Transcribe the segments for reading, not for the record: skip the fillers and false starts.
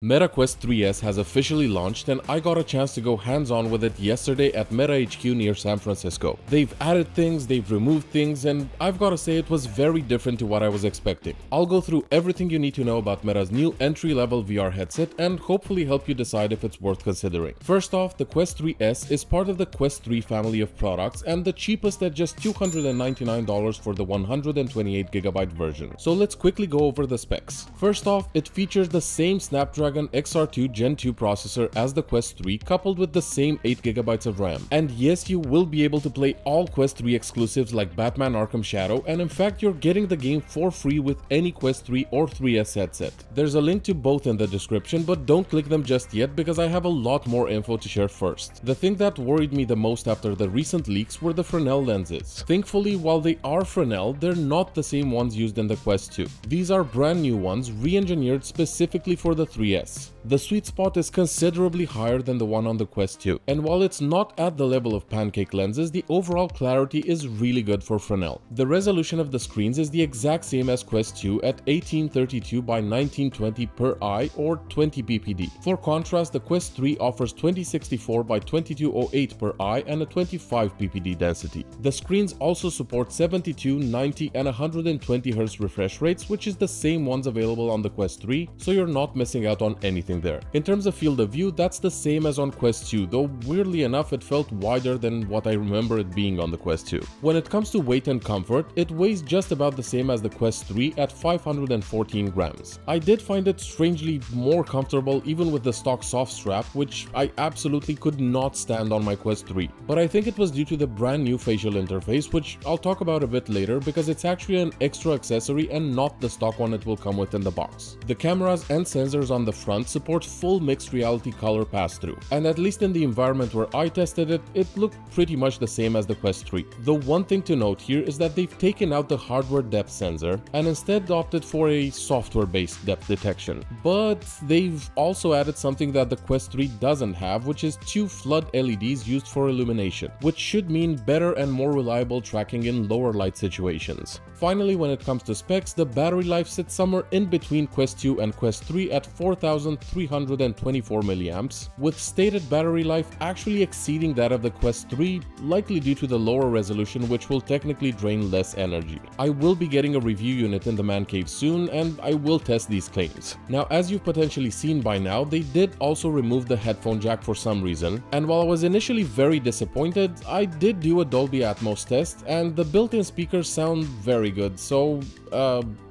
Meta Quest 3S has officially launched and I got a chance to go hands-on with it yesterday at Meta HQ near San Francisco. They've added things, they've removed things, and I've got to say it was very different to what I was expecting. I'll go through everything you need to know about Meta's new entry-level VR headset and hopefully help you decide if it's worth considering. First off, the Quest 3S is part of the Quest 3 family of products and the cheapest at just $299 for the 128GB version. So let's quickly go over the specs. First off, it features the same Snapdragon XR2 Gen 2 processor as the Quest 3 coupled with the same 8GB of RAM. And yes, you will be able to play all Quest 3 exclusives like Batman Arkham Shadow, and in fact you're getting the game for free with any Quest 3 or 3S headset. There's a link to both in the description, but don't click them just yet because I have a lot more info to share first. The thing that worried me the most after the recent leaks were the Fresnel lenses. Thankfully, while they are Fresnel, they're not the same ones used in the Quest 2. These are brand new ones re-engineered specifically for the 3S. The sweet spot is considerably higher than the one on the Quest 2, and while it's not at the level of pancake lenses, the overall clarity is really good for Fresnel. The resolution of the screens is the exact same as Quest 2 at 1832 by 1920 per eye or 20 ppd. For contrast, the Quest 3 offers 2064 by 2208 per eye and a 25 ppd density. The screens also support 72, 90 and 120Hz refresh rates, which is the same ones available on the Quest 3, so you're not missing out on anything there. In terms of field of view, that's the same as on Quest 2, though weirdly enough it felt wider than what I remember it being on the Quest 2. When it comes to weight and comfort, it weighs just about the same as the Quest 3 at 514 grams. I did find it strangely more comfortable even with the stock soft strap, which I absolutely could not stand on my Quest 3. But I think it was due to the brand new facial interface, which I'll talk about a bit later because it's actually an extra accessory and not the stock one it will come with in the box. The cameras and sensors on the front support full mixed reality color pass-through, and at least in the environment where I tested it, it looked pretty much the same as the Quest 3. The one thing to note here is that they've taken out the hardware depth sensor and instead opted for a software-based depth detection. But they've also added something that the Quest 3 doesn't have, which is two flood LEDs used for illumination, which should mean better and more reliable tracking in lower light situations. Finally, when it comes to specs, the battery life sits somewhere in between Quest 2 and Quest 3 at 4324 mAh, with stated battery life actually exceeding that of the Quest 3, likely due to the lower resolution, which will technically drain less energy. I will be getting a review unit in the man cave soon, and I will test these claims. Now, as you've potentially seen by now, they did also remove the headphone jack for some reason, and while I was initially very disappointed, I did do a Dolby Atmos test, and the built-in speakers sound very good, so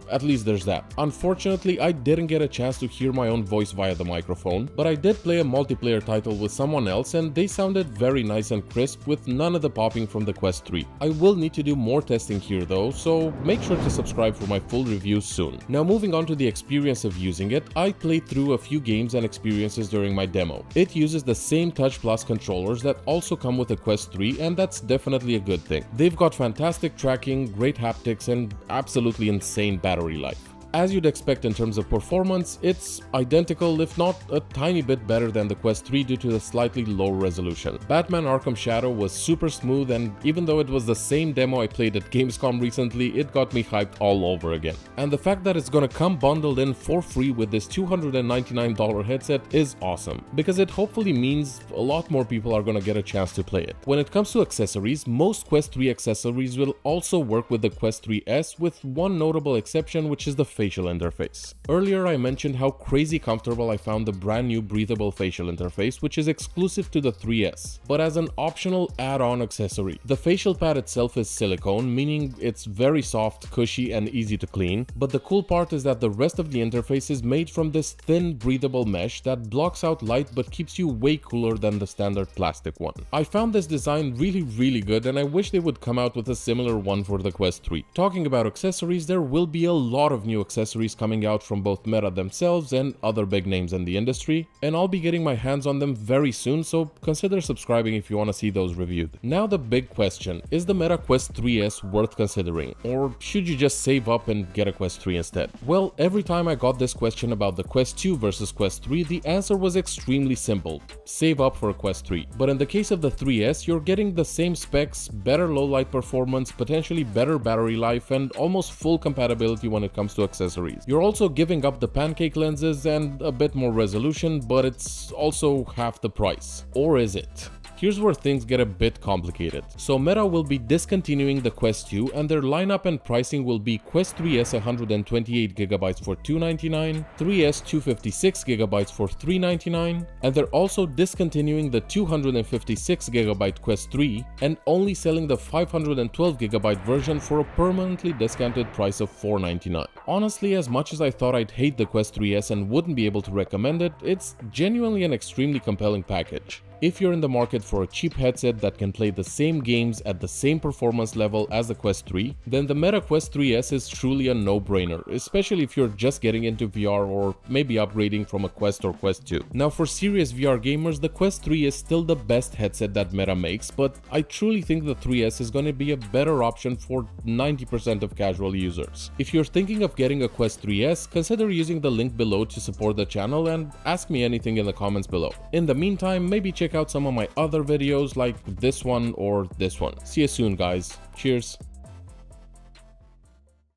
at least there's that. Unfortunately, I didn't get a chance to hear my own voice via the microphone, but I did play a multiplayer title with someone else and they sounded very nice and crisp with none of the popping from the Quest 3. I will need to do more testing here though, so make sure to subscribe for my full review soon. Now moving on to the experience of using it, I played through a few games and experiences during my demo. It uses the same Touch Plus controllers that also come with the Quest 3, and that's definitely a good thing. They've got fantastic tracking, great haptics, and absolutely insane battery life. As you'd expect in terms of performance, it's identical if not a tiny bit better than the Quest 3 due to the slightly lower resolution. Batman Arkham Shadow was super smooth, and even though it was the same demo I played at Gamescom recently, it got me hyped all over again. And the fact that it's gonna come bundled in for free with this $299 headset is awesome, because it hopefully means a lot more people are gonna get a chance to play it. When it comes to accessories, most Quest 3 accessories will also work with the Quest 3S, with one notable exception, which is the facial interface. Earlier I mentioned how crazy comfortable I found the brand new breathable facial interface, which is exclusive to the 3S, but as an optional add-on accessory. The facial pad itself is silicone, meaning it's very soft, cushy and easy to clean, but the cool part is that the rest of the interface is made from this thin breathable mesh that blocks out light but keeps you way cooler than the standard plastic one. I found this design really good, and I wish they would come out with a similar one for the Quest 3. Talking about accessories, there will be a lot of new accessories coming out from both Meta themselves and other big names in the industry, and I'll be getting my hands on them very soon, so consider subscribing if you want to see those reviewed. Now the big question, is the Meta Quest 3S worth considering, or should you just save up and get a Quest 3 instead? Well, every time I got this question about the Quest 2 versus Quest 3, the answer was extremely simple: save up for a Quest 3. But in the case of the 3S, you're getting the same specs, better low light performance, potentially better battery life, and almost full compatibility when it comes to accessories. You're also giving up the pancake lenses and a bit more resolution, but it's also half the price. Or is it? Here's where things get a bit complicated. So Meta will be discontinuing the Quest 2 and their lineup and pricing will be Quest 3S 128GB for $299, 3S 256GB for $399, and they're also discontinuing the 256GB Quest 3 and only selling the 512GB version for a permanently discounted price of $499. Honestly, as much as I thought I'd hate the Quest 3S and wouldn't be able to recommend it, it's genuinely an extremely compelling package. If you're in the market for a cheap headset that can play the same games at the same performance level as the Quest 3, then the Meta Quest 3S is truly a no-brainer, especially if you're just getting into VR or maybe upgrading from a Quest or Quest 2. Now for serious VR gamers, the Quest 3 is still the best headset that Meta makes, but I truly think the 3S is going to be a better option for 90% of casual users. If you're thinking of getting a Quest 3S, consider using the link below to support the channel and ask me anything in the comments below. In the meantime, maybe check out some of my other videos like this one or this one. See you soon, guys. Cheers.